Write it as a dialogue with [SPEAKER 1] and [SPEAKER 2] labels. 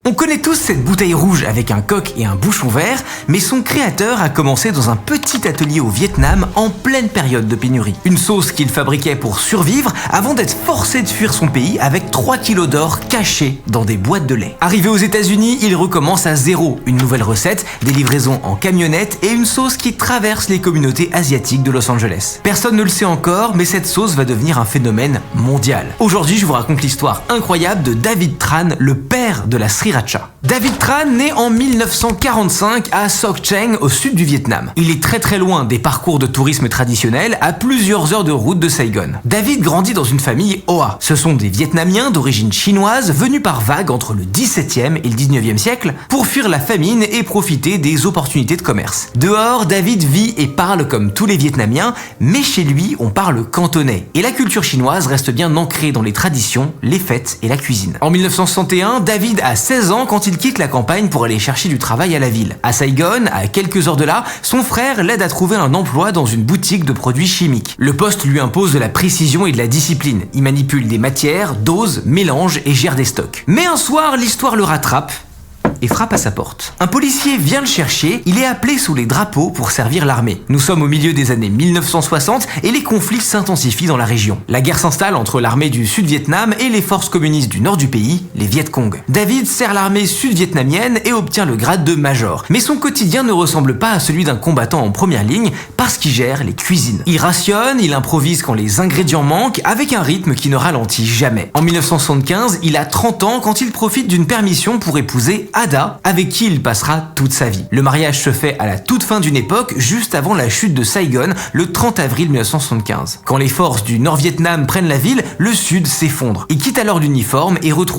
[SPEAKER 1] On connaît tous cette bouteille rouge avec un coq et un bouchon vert, mais son créateur a commencé dans un petit atelier au Vietnam en pleine période de pénurie. Une sauce qu'il fabriquait pour survivre avant d'être forcé de fuir son pays avec 3 kilos d'or cachés dans des boîtes de lait. Arrivé aux États-Unis, il recommence à zéro, une nouvelle recette, des livraisons en camionnette et une sauce qui traverse les communautés asiatiques de Los Angeles. Personne ne le sait encore, mais cette sauce va devenir un phénomène mondial. Aujourd'hui, je vous raconte l'histoire incroyable de David Tran, le père de la sriracha. David Tran naît en 1945 à Soc Trang au sud du Vietnam. Il est très loin des parcours de tourisme traditionnels, à plusieurs heures de route de Saigon. David grandit dans une famille Hoa. Ce sont des Vietnamiens d'origine chinoise venus par vagues entre le 17e et le 19e siècle pour fuir la famine et profiter des opportunités de commerce. Dehors, David vit et parle comme tous les Vietnamiens, mais chez lui, on parle cantonais. Et la culture chinoise reste bien ancrée dans les traditions, les fêtes et la cuisine. En 1961, David a 16 ans quand il quitte la campagne pour aller chercher du travail à la ville. À Saigon, à quelques heures de là, son frère l'aide à trouver un emploi dans une boutique de produits chimiques. Le poste lui impose de la précision et de la discipline. Il manipule des matières, dose, mélange et gère des stocks. Mais un soir, l'histoire le rattrape et frappe à sa porte. Un policier vient le chercher, il est appelé sous les drapeaux pour servir l'armée. Nous sommes au milieu des années 1960 et les conflits s'intensifient dans la région. La guerre s'installe entre l'armée du Sud-Vietnam et les forces communistes du nord du pays, les Viet Cong. David sert l'armée sud-vietnamienne et obtient le grade de major. Mais son quotidien ne ressemble pas à celui d'un combattant en première ligne parce qu'il gère les cuisines. Il rationne, il improvise quand les ingrédients manquent avec un rythme qui ne ralentit jamais. En 1975, il a 30 ans quand il profite d'une permission pour épouser Ada, avec qui il passera toute sa vie. Le mariage se fait à la toute fin d'une époque, juste avant la chute de Saigon, le 30 avril 1975. Quand les forces du Nord-Vietnam prennent la ville, le Sud s'effondre. Il quitte alors l'uniforme et retrouve